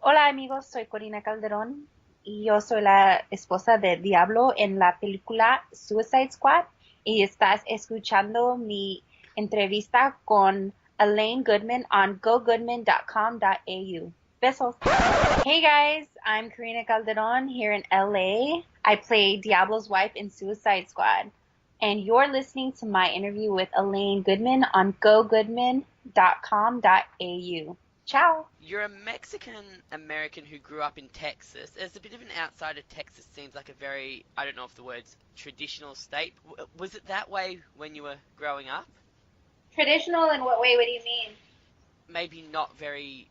Hola amigos, soy Corina Calderon y yo soy la esposa de Diablo en la película Suicide Squad y estás escuchando mi entrevista con Elaine Goodman on gogoodman.com.au. Besos. Hey guys, I'm Corina Calderon here in LA. I play Diablo's wife in Suicide Squad. And you're listening to my interview with Elaine Goodman on gogoodman.com.au. Ciao. You're a Mexican American who grew up in Texas. As a bit of an outsider, Texas seems like a very, I don't know if the word's traditional state. Was it that way when you were growing up? Traditional in what way? What do you mean? Maybe not very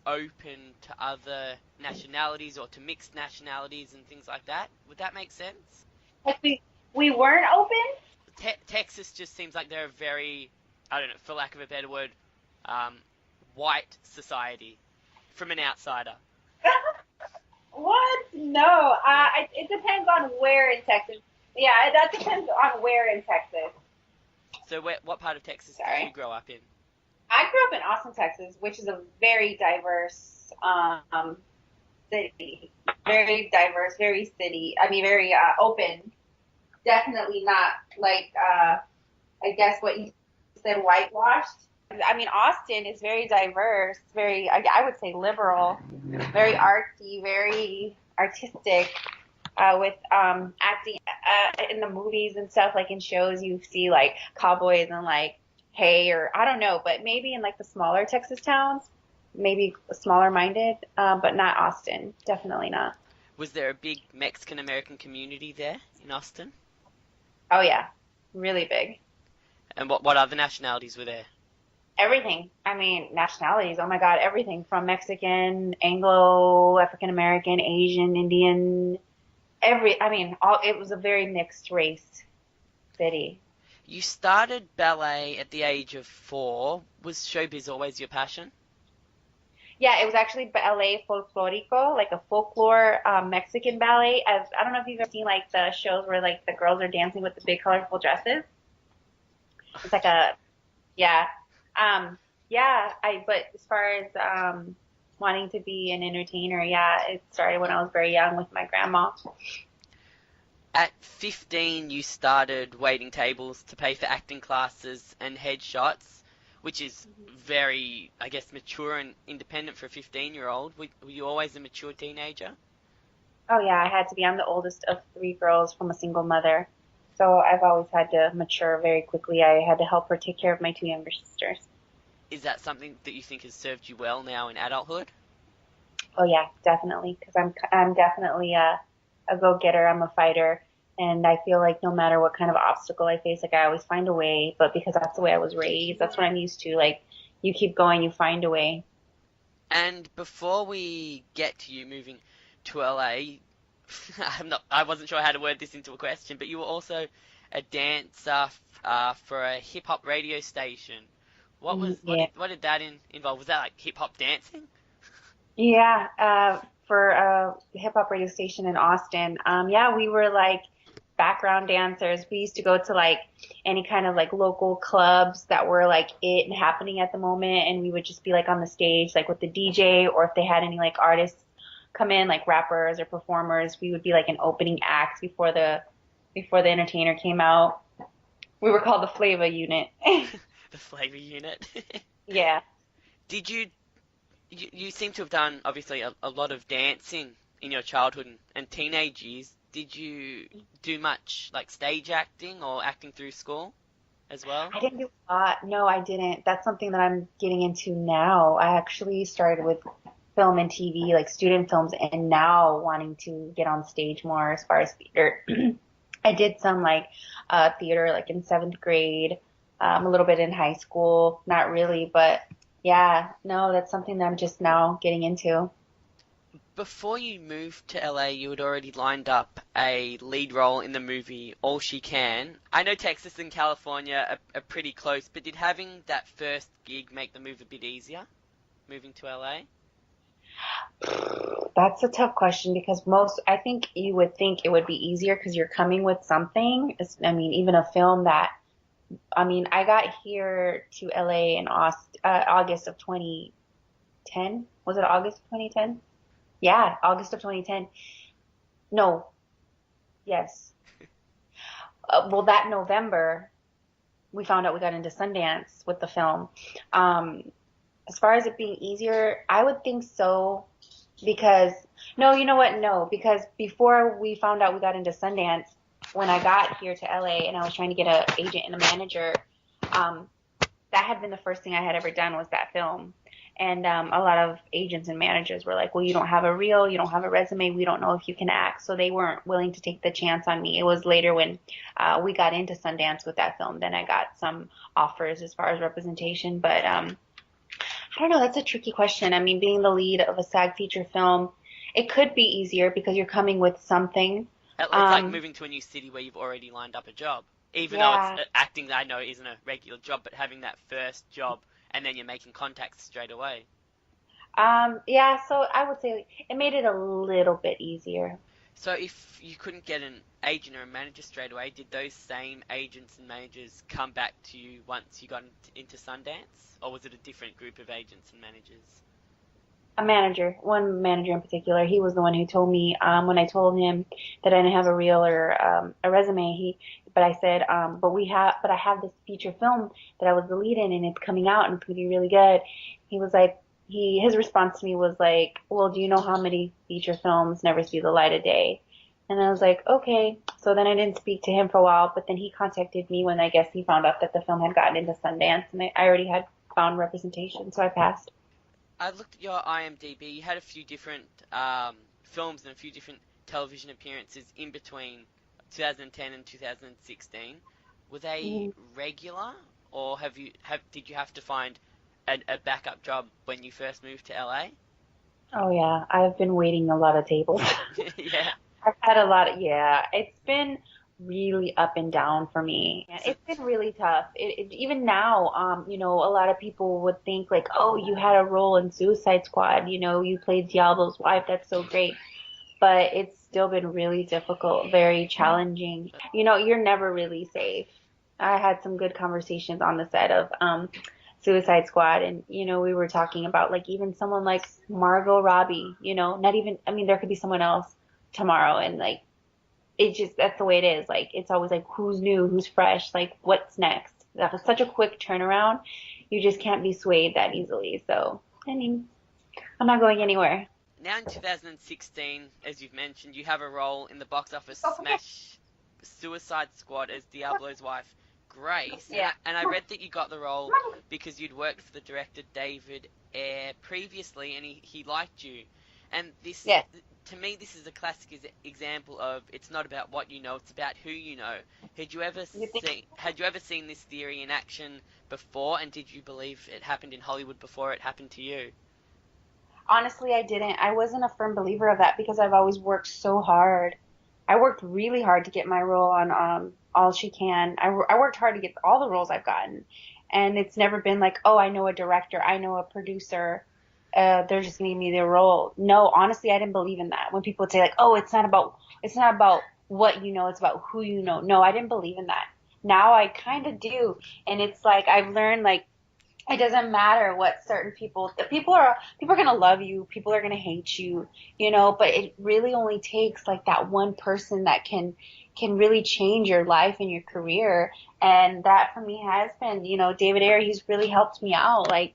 open to other nationalities or to mixed nationalities and things like that. Would that make sense? Like we weren't open? Texas just seems like they're a very, I don't know, for lack of a better word, um, white society from an outsider. What? No. No? It depends on where in Texas. Yeah, that depends on where in Texas. So what part of Texas did you Sorry. grow up in? I grew up in Austin, Texas, which is a very diverse city. Very diverse, very city. I mean, very open. Definitely not like I guess what you said, whitewashed. I mean, Austin is very diverse, very, I would say liberal, very artsy, very artistic, with acting in the movies and stuff, like in shows, you see like cowboys and like hay or I don't know, but maybe in like the smaller Texas towns, maybe smaller minded, but not Austin, definitely not. Was there a big Mexican American community there in Austin? Oh yeah, really big. And what other nationalities were there? Everything. I mean, nationalities. Oh my God, everything from Mexican, Anglo, African American, Asian, Indian, I mean, all, it was a very mixed race city. You started ballet at the age of 4. Was showbiz always your passion? Yeah, it was actually ballet folklorico, like a folklore Mexican ballet. As I don't know if you've ever seen like the shows where like the girls are dancing with the big colorful dresses. It's like a yeah, but as far as wanting to be an entertainer, yeah, it started when I was very young with my grandma. At 15, you started waiting tables to pay for acting classes and headshots, which is very, I guess, mature and independent for a 15-year-old. Were you always a mature teenager? Oh yeah, I had to be. I'm the oldest of three girls from a single mother. So I've always had to mature very quickly. I had to help her take care of my two younger sisters. Is that something that you think has served you well now in adulthood? Oh yeah, definitely. Because I'm definitely a go-getter. I'm a fighter, and I feel like no matter what kind of obstacle I face, like I always find a way. But because that's the way I was raised, that's what I'm used to. Like you keep going, you find a way. And before we get to you moving to LA, I wasn't sure how to word this into a question, but you were also a dancer for a hip hop radio station. Yeah, What did that involve? Was that like hip hop dancing? yeah. For a hip hop radio station in Austin, yeah, we were like background dancers. We used to go to like any kind of like local clubs that were like it and happening at the moment, and we would just be like on the stage, like with the DJ, or if they had any like artists come in, like rappers or performers, we would be like an opening act before the entertainer came out. We were called the Flava Unit. The flavor unit. Yeah. Did you seem to have done obviously a lot of dancing in your childhood and teenage years. Did you do much like stage acting or acting through school as well? I didn't do a lot. No, I didn't. That's something that I'm getting into now. I actually started with film and TV, like student films, and now wanting to get on stage more as far as theater. I did some like theater like in seventh grade, a little bit in high school, not really, but yeah, no, that's something that I'm just now getting into. Before you moved to LA, you had already lined up a lead role in the movie All She Can. I know Texas and California are pretty close, but did having that first gig make the move a bit easier, moving to LA? That's a tough question because I think you would think it would be easier because you're coming with something. I mean, even a film that, I mean, I got here to LA in August of 2010. Was it August of 2010? Yeah, August of 2010. No, yes. Well, that November, we found out we got into Sundance with the film. Um, as far as it being easier, I would think so because, no, you know what? No, because before we found out we got into Sundance, when I got here to LA and I was trying to get an agent and a manager, um, that had been the first thing I had ever done was that film. And a lot of agents and managers were like, well, you don't have a reel, you don't have a resume, we don't know if you can act. So they weren't willing to take the chance on me. It was later when we got into Sundance with that film, then I got some offers as far as representation. But I don't know, that's a tricky question. I mean, being the lead of a SAG feature film, it could be easier because you're coming with something. It's like moving to a new city where you've already lined up a job. Even though it's Yeah. acting, I know isn't a regular job, but having that first job and then you're making contacts straight away. Yeah, so I would say it made it a little bit easier. So if you couldn't get an agent or a manager straight away, did those same agents and managers come back to you once you got into Sundance? Or was it a different group of agents and managers? A manager, one manager in particular, he was the one who told me when I told him that I didn't have a reel or a resume. But I said, but I have this feature film that I was the lead in, and it's coming out, and it's gonna be really good. He was like, his response to me was like, well, do you know how many feature films never see the light of day? And I was like, okay. So then I didn't speak to him for a while, but then he contacted me when I guess he found out that the film had gotten into Sundance, and I already had found representation, so I passed. I looked at your IMDb. You had a few different films and a few different television appearances in between 2010 and 2016. Were they Mhm. regular, or did you have to find a backup job when you first moved to LA? Oh yeah, I've been waiting a lot of tables. Yeah. I've had a lot of, yeah, it's been really up and down for me. And So it's been really tough. Even now, a lot of people would think like, oh, you had a role in Suicide Squad, you played Diablo's wife, that's so great. But it's still been really difficult, very challenging. You're never really safe. I had some good conversations on the set of Suicide Squad, and we were talking about like even someone like Margot Robbie, not even, I mean, there could be someone else tomorrow, and like it just, that's the way it is. Like it's always like who's new, who's fresh, like what's next. That's such a quick turnaround. You just can't be swayed that easily. So I mean, I'm not going anywhere. now in 2016, as you've mentioned, you have a role in the box office smash Suicide Squad as Diablo's wife, Grace. Yeah. And I read that you got the role because you'd worked for the director David Ayer previously and he liked you. And Yes. to me, this is a classic example of it's not about what you know, it's about who you know. You think Had you ever seen this theory in action before, and did you believe it happened in Hollywood before it happened to you? Honestly, I didn't. I wasn't a firm believer of that because I've always worked so hard. I worked really hard to get my role on All She Can. I worked hard to get all the roles I've gotten. And it's never been like, oh, I know a director, I know a producer, they're just giving me the role. No, honestly, I didn't believe in that. When people would say like, oh, it's not about what you know, it's about who you know. No, I didn't believe in that. Now I kind of do. And it's like I've learned like it doesn't matter what certain people, the people are going to love you, people are going to hate you, but it really only takes like that one person that can really change your life and your career. And that for me has been, David Ayer, he's really helped me out. Like,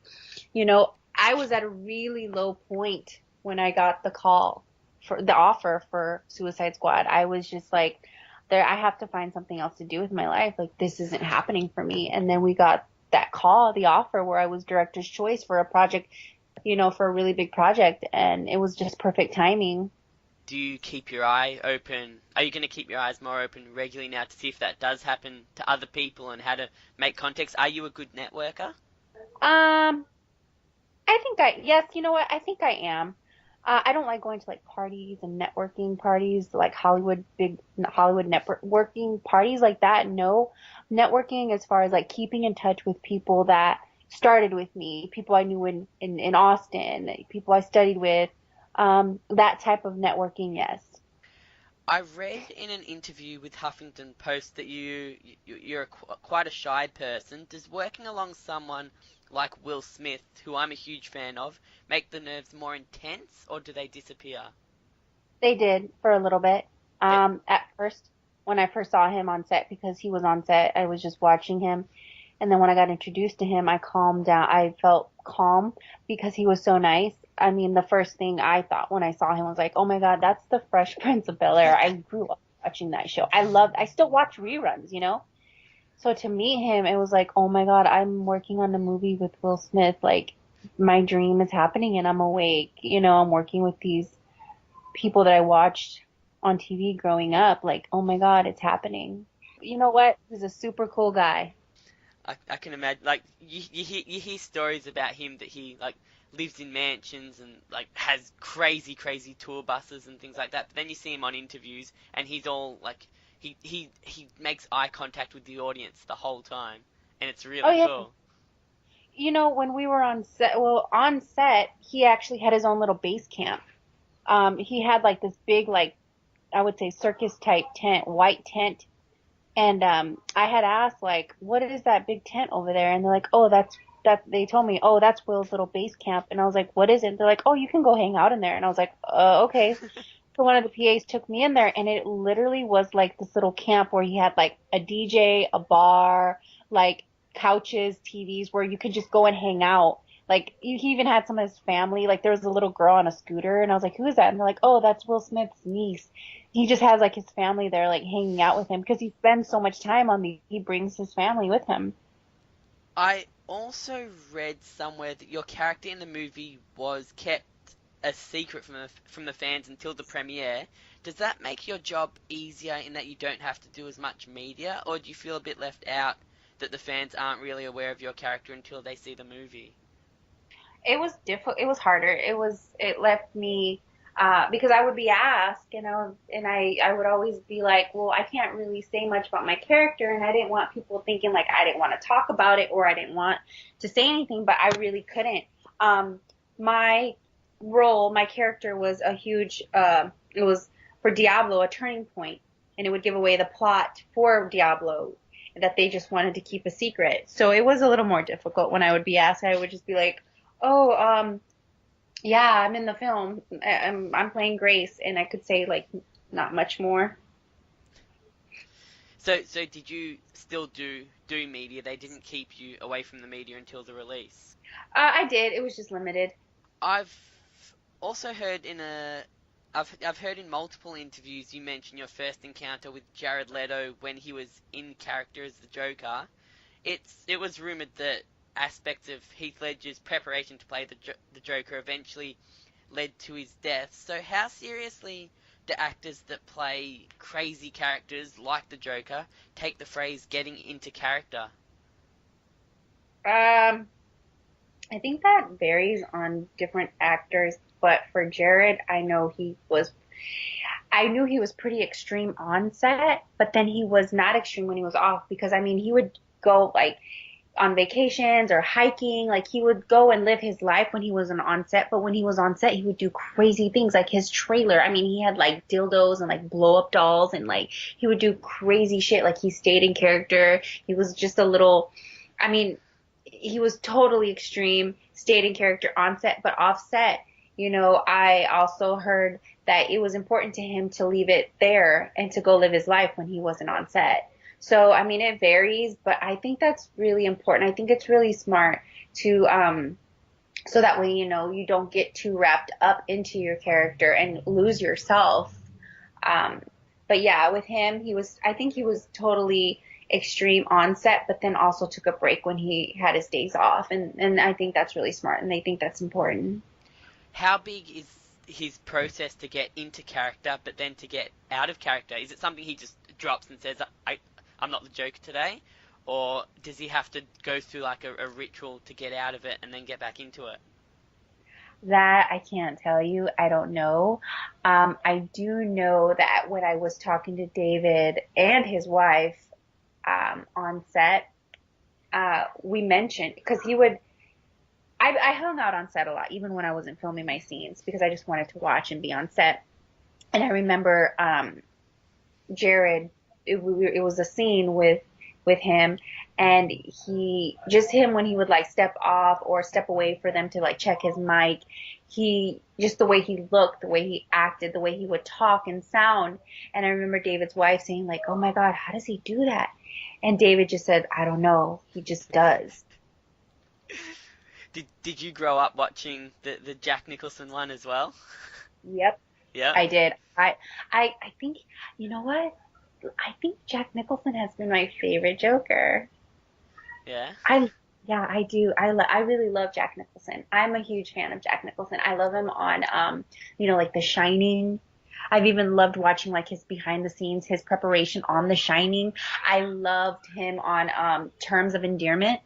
I was at a really low point when I got the call for the offer for Suicide Squad. I was just like, there, I have to find something else to do with my life. Like, this isn't happening for me. And then we got that call, the offer where I was director's choice for a project, for a really big project. And it was just perfect timing. Do you keep your eye open? Are you going to keep your eyes more open regularly now to see if that does happen to other people and how to make contacts? Are you a good networker? Um, I think yes, you know what? I think I am. I don't like going to like parties and networking parties, like big Hollywood networking parties like that. No, networking as far as like keeping in touch with people that started with me, people I knew in Austin, people I studied with, that type of networking, yes. I read in an interview with Huffington Post that you're quite a shy person. Does working along someone like Will Smith, who I'm a huge fan of, make the nerves more intense, or do they disappear? They did for a little bit. It, At first, when I first saw him on set, because he was on set, I was just watching him. And then when I got introduced to him, I calmed down. I felt calm because he was so nice. I mean, the first thing I thought when I saw him was like, oh my God, that's the Fresh Prince of Bel-Air. I grew up watching that show. I still watch reruns, you know? So to meet him, it was like, oh my God, I'm working on a movie with Will Smith. Like, my dream is happening and I'm awake. You know, I'm working with these people that I watched on TV growing up. Like, oh my God, it's happening. You know what? He's a super cool guy. I can imagine, like, you hear stories about him that he, like, lives in mansions and, like, has crazy tour buses and things like that. But then you see him on interviews and he's all, like, he makes eye contact with the audience the whole time. And it's Oh really yeah. cool. You know, when we were on set, he actually had his own little base camp. He had like this big, like, I would say circus type tent, white tent. And, I had asked like, what is that big tent over there? And they're like, oh, they told me, oh, that's Will's little base camp. And I was like, what is it? They're like, oh, you can go hang out in there. And I was like, okay. So one of the PAs took me in there and it literally was like this little camp where he had like a DJ, a bar, like couches, TVs where you could just go and hang out. Like he even had some of his family. Like there was a little girl on a scooter and I was like, who is that? And they're like, oh, that's Will Smith's niece. He just has like his family there like hanging out with him because he spends so much time on he brings his family with him. I also read somewhere that your character in the movie was kept a secret from the fans until the premiere. Does that make your job easier in that you don't have to do as much media, or do you feel a bit left out that the fans aren't really aware of your character until they see the movie? It was difficult. It was harder. It left me, because I would be asked, I would always be like, well, I can't really say much about my character, and I didn't want people thinking like I didn't want to talk about it or I didn't want to say anything, but I really couldn't. My my character was a huge, it was for Diablo, a turning point, and it would give away the plot for Diablo that they just wanted to keep a secret. So it was a little more difficult when I would be asked. I would just be like, oh, yeah, I'm in the film. I'm playing Grace, and I could say like not much more. So did you still do media? They didn't keep you away from the media until the release. I did. It was just limited. I've also heard I've heard in multiple interviews you mention your first encounter with Jared Leto when he was in character as the Joker. It was rumored that aspects of Heath Ledger's preparation to play the Joker eventually led to his death. So how seriously do actors that play crazy characters like the Joker take the phrase getting into character? Um, I think that varies on different actors, but for Jared, I knew he was pretty extreme on set, but then he was not extreme when he was off because I mean, he would go like on vacations or hiking. Like he would go and live his life when he wasn't on set, but when he was on set, he would do crazy things like his trailer. I mean, he had like dildos and like blow up dolls and like he would do crazy shit. Like he stayed in character. He was just a little, I mean, he was totally extreme, stayed in character on set, but off set, I also heard that it was important to him to leave it there and to go live his life when he wasn't on set. So, I mean, it varies, but I think that's really important. I think it's really smart to, so that way, you don't get too wrapped up into your character and lose yourself. Um, but yeah, with him, I think he was totally extreme on set, but then also took a break when he had his days off. And I think that's really smart and I think that's important. How big is his process to get into character, but then to get out of character? Is it something he just drops and says, I'm not the Joker today? Or does he have to go through like a ritual to get out of it and then get back into it? That I can't tell you. I don't know. I do know that when I was talking to David and his wife, on set, we mentioned, because I hung out on set a lot, even when I wasn't filming my scenes, because I just wanted to watch and be on set. And I remember, Jared, it was a scene with him, And just him when he would like step off or step away for them to like check his mic, just the way he looked, the way he acted, the way he would talk and sound. And I remember David's wife saying like, oh my God, how does he do that? And David just said, I don't know. He just does. Did you grow up watching the Jack Nicholson one as well? Yep, Yeah. I did. I think, you know what? I think Jack Nicholson has been my favorite Joker. Yeah. I yeah, I do. I really love Jack Nicholson. I'm a huge fan of Jack Nicholson. I love him on like The Shining. I've even loved watching like his behind the scenes, his preparation on The Shining. I loved him on Terms of Endearment,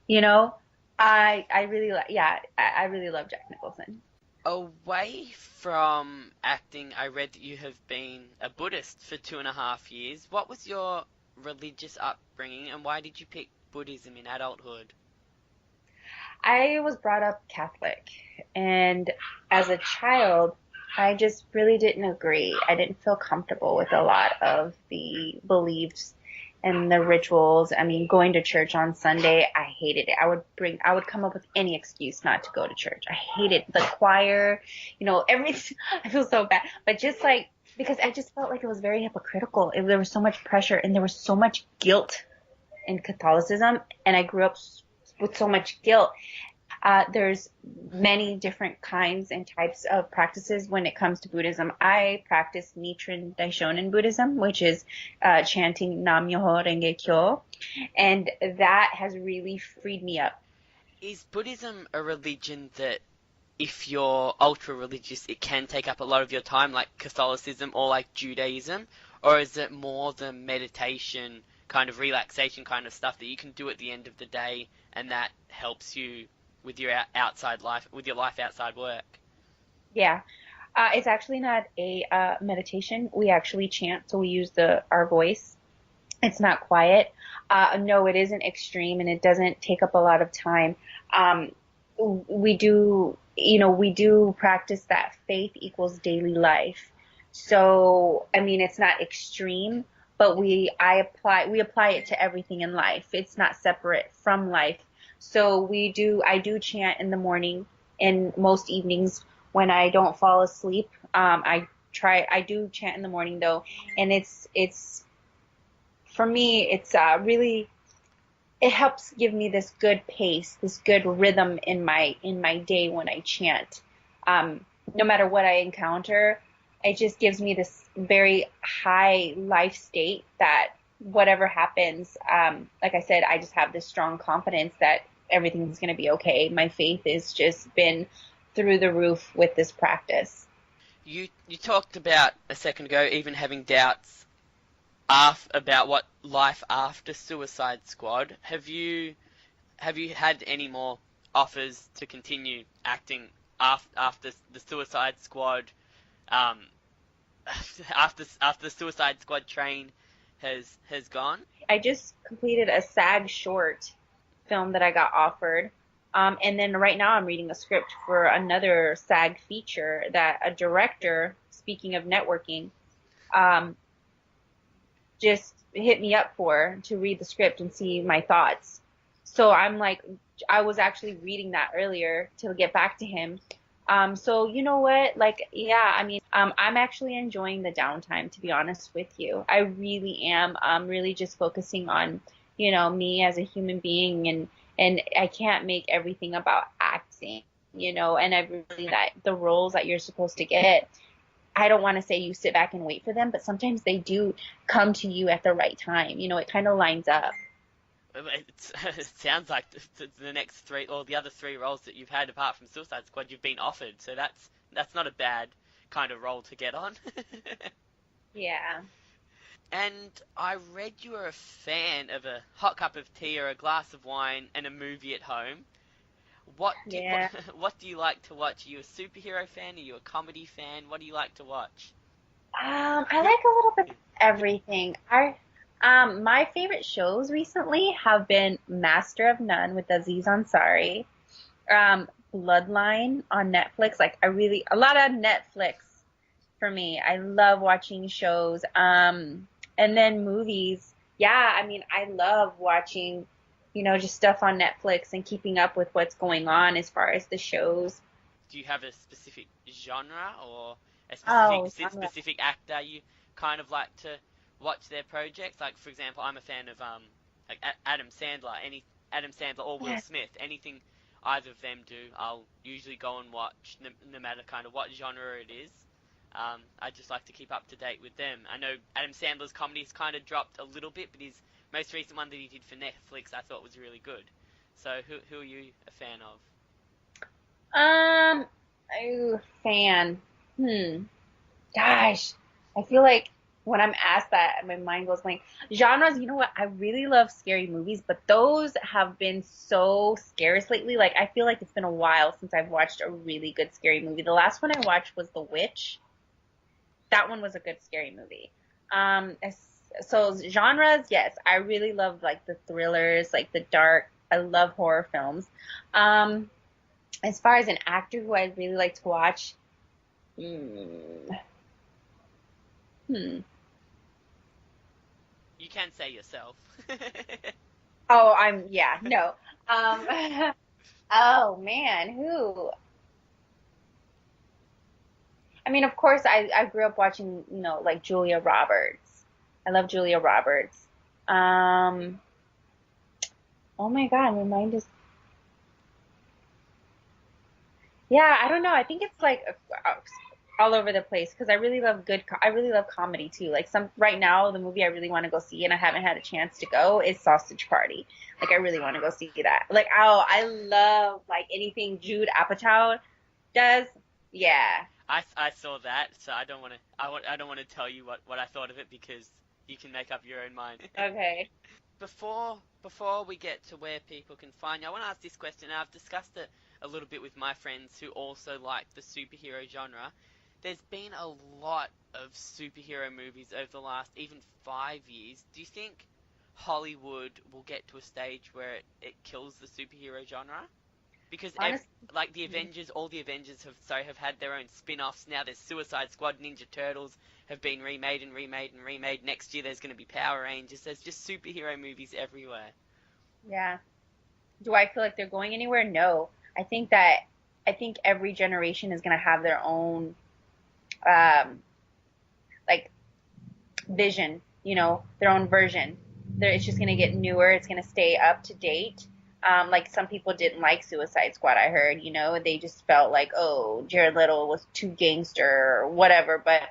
you know. I really I really love Jack Nicholson. Away from acting, I read that you have been a Buddhist for 2.5 years. What was your religious upbringing, and why did you pick Buddhism in adulthood? I was brought up Catholic, and as a child, I just really didn't agree. I didn't feel comfortable with a lot of the beliefs and the rituals. I mean, going to church on Sunday, I hated it. I would come up with any excuse not to go to church. I hated the choir, everything. I feel so bad, but just like, because I just felt like it was very hypocritical. There was so much pressure and there was so much guilt in Catholicism, and I grew up with so much guilt. There's many different kinds and types of practices when it comes to Buddhism. I practice Nichiren Daishonin Buddhism, which is chanting Nam Myoho Renge Kyo, and that has really freed me up. Is Buddhism a religion that, if you're ultra religious, it can take up a lot of your time, like Catholicism or like Judaism? Or is it more the meditation, kind of relaxation kind of stuff that you can do at the end of the day, and that helps you with your outside life, with your life outside work? Yeah. It's actually not a meditation. We actually chant, so we use our voice. It's not quiet. No, it isn't extreme, and it doesn't take up a lot of time. Um, we do practice that faith equals daily life. So, I mean, it's not extreme, but we apply it to everything in life. It's not separate from life. So I do chant in the morning and most evenings when I don't fall asleep. I do chant in the morning though, and for me, it's really, it helps give me this good pace, this good rhythm in my day when I chant. No matter what I encounter, it just gives me this very high life state that whatever happens, like I said, I just have this strong confidence that everything's going to be okay. My faith has just been through the roof with this practice. You talked about a second ago even having doubts about what life after Suicide Squad. Have you had any more offers to continue acting after the Suicide Squad, um, after the Suicide Squad train has gone? I just completed a SAG short film that I got offered. And then right now I'm reading a script for another SAG feature that a director, speaking of networking, um, just hit me up to read the script and see my thoughts. So I'm like, I was actually reading that earlier to get back to him. So you know what? Like, yeah, I mean, I'm actually enjoying the downtime, to be honest with you. I really am. I'm really just focusing on, me as a human being, and I can't make everything about acting, and I really that the roles that you're supposed to get. I don't want to say you sit back and wait for them, but sometimes they do come to you at the right time. It kind of lines up. It sounds like the next three, or the other three roles that you've had apart from Suicide Squad, you've been offered. So that's not a bad kind of role to get on. Yeah. And I read you were a fan of a hot cup of tea or a glass of wine and a movie at home. What do Yeah. what do you like to watch? Are you a superhero fan? Are you a comedy fan? What do you like to watch? I like a little bit of everything. My favorite shows recently have been Master of None with Aziz Ansari, Bloodline on Netflix. Like a lot of Netflix for me. I love watching shows. And then movies. Yeah, I mean, I love watching just stuff on Netflix and keeping up with what's going on as far as the shows. Do you have a specific genre or a Oh, genre. specific actor you kind of like to watch their projects? Like, for example, I'm a fan of like Adam Sandler. Any Adam Sandler or Will Yes. Smith. Anything either of them do, I'll usually go and watch, no matter kind of what genre it is. I just like to keep up to date with them. I know Adam Sandler's comedy's kind of dropped a little bit, but his most recent one that he did for Netflix I thought was really good. So who are you a fan of? Um, oh, fan. Hmm. Gosh, I feel like when I'm asked that, my mind goes blank. Genres, you know what? I really love scary movies, but those have been so scarce lately. Like, I feel like it's been a while since I've watched a really good scary movie. The last one I watched was The Witch. That one was a good scary movie. So genres, yes, I really love like the thrillers, like the dark. I love horror films. Um, as far as an actor who I really like to watch, mm, hmm. You can say yourself. Oh, yeah, no. Um, oh man, who? I mean, of course, I grew up watching, like Julia Roberts. I love Julia Roberts. Um, oh my God, my mind is, yeah, I don't know. I think it's like all over the place because I really love comedy too. Like right now, the movie I really want to go see and I haven't had a chance to go is Sausage Party. Like I really want to go see that. Like, oh, I love like anything Jude Apatow does. Yeah. I saw that, so I don't want to tell you what I thought of it because you can make up your own mind. Okay. Before we get to where people can find you, I want to ask this question. I've discussed it a little bit with my friends who also like the superhero genre. There's been a lot of superhero movies over the last even 5 years. Do you think Hollywood will get to a stage where it kills the superhero genre? Because Honestly, like the Avengers, all the Avengers have had their own spin-offs. Now there's Suicide Squad, Ninja Turtles have been remade and remade and remade. Next year there's going to be Power Rangers. There's just superhero movies everywhere. yeah. Do I feel like they're going anywhere? No. I think every generation is gonna have their own um like vision, their own version. It's just gonna get newer. It's gonna stay up to date. Like some people didn't like Suicide Squad. I heard, they just felt like, oh, Jared Leto was too gangster or whatever. But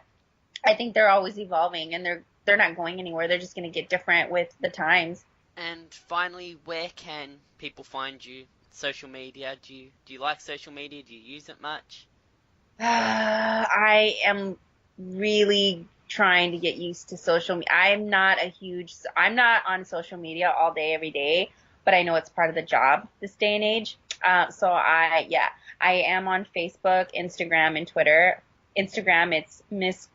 I think they're always evolving, and they're not going anywhere. They're just gonna get different with the times. And finally, where can people find you? Social media. Do you like social media? Do you use it much? I am really trying to get used to social media. I'm not on social media all day, every day, but I know it's part of the job this day and age. Yeah, I am on Facebook, Instagram, and Twitter. Instagram, it's Miss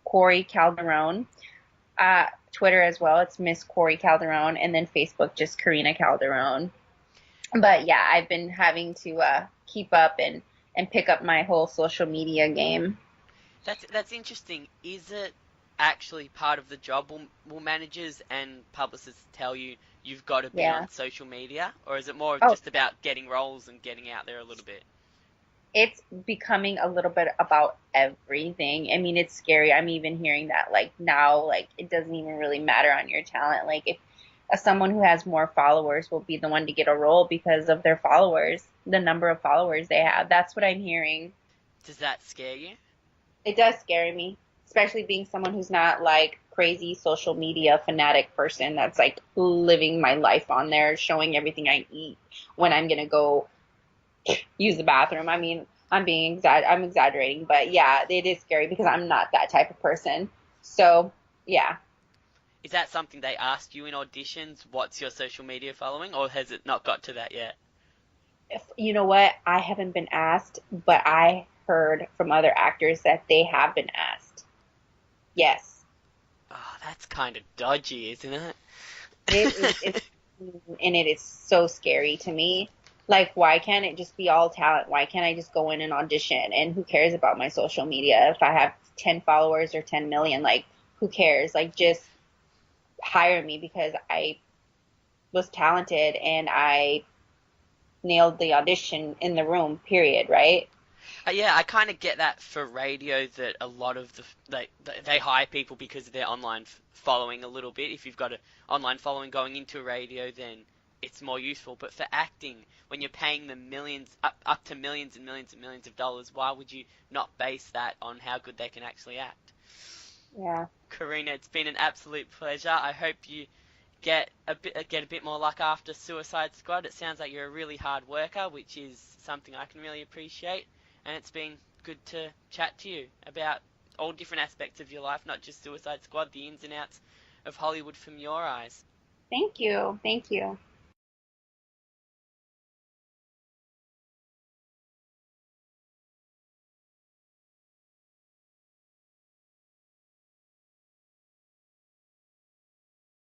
Corey Calderon. Twitter as well, it's Miss Corey Calderon, and then Facebook, just Corina Calderon. But yeah, I've been having to keep up and pick up my whole social media game. That's interesting. Is it actually part of the job? Will managers and publicists tell you you've got to be Yeah. on social media, or is it more of Oh, just about getting roles and getting out there a little bit? it's becoming a little bit about everything. I mean, it's scary. I'm even hearing that like now, like it doesn't even really matter on your talent. Like if someone who has more followers will be the one to get a role because of their followers, the number of followers they have. That's what I'm hearing. Does that scare you? It does scare me, especially being someone who's not like crazy social media fanatic person that's like living my life on there, showing everything I eat when I'm gonna go use the bathroom. I mean, I'm exaggerating, but yeah, it is scary because I'm not that type of person. So, yeah. Is that something they asked you in auditions? What's your social media following, or has it not got to that yet? If, you know what? I haven't been asked, but I heard from other actors that they have been asked. Yes. Oh, that's kind of dodgy, isn't it? It's and it is so scary to me. Like, why can't it just be all talent? Why can't I just go in and audition? And who cares about my social media? If I have 10 followers or 10 million, like, who cares? Like, just hire me because was talented and I nailed the audition in the room, period, right? Yeah, I kind of get that for radio that a lot of they hire people because of their online following a little bit. If you've got an online following going into radio, then it's more useful. But for acting, when you're paying them millions, up to millions and millions and millions of dollars, why would you not base that on how good they can actually act? Yeah. Karina, it's been an absolute pleasure. I hope you get a bit more luck after Suicide Squad. It sounds like you're a really hard worker, which is something I can really appreciate. And it's been good to chat to you about all different aspects of your life, not just Suicide Squad, the ins and outs of Hollywood from your eyes. Thank you. Thank you.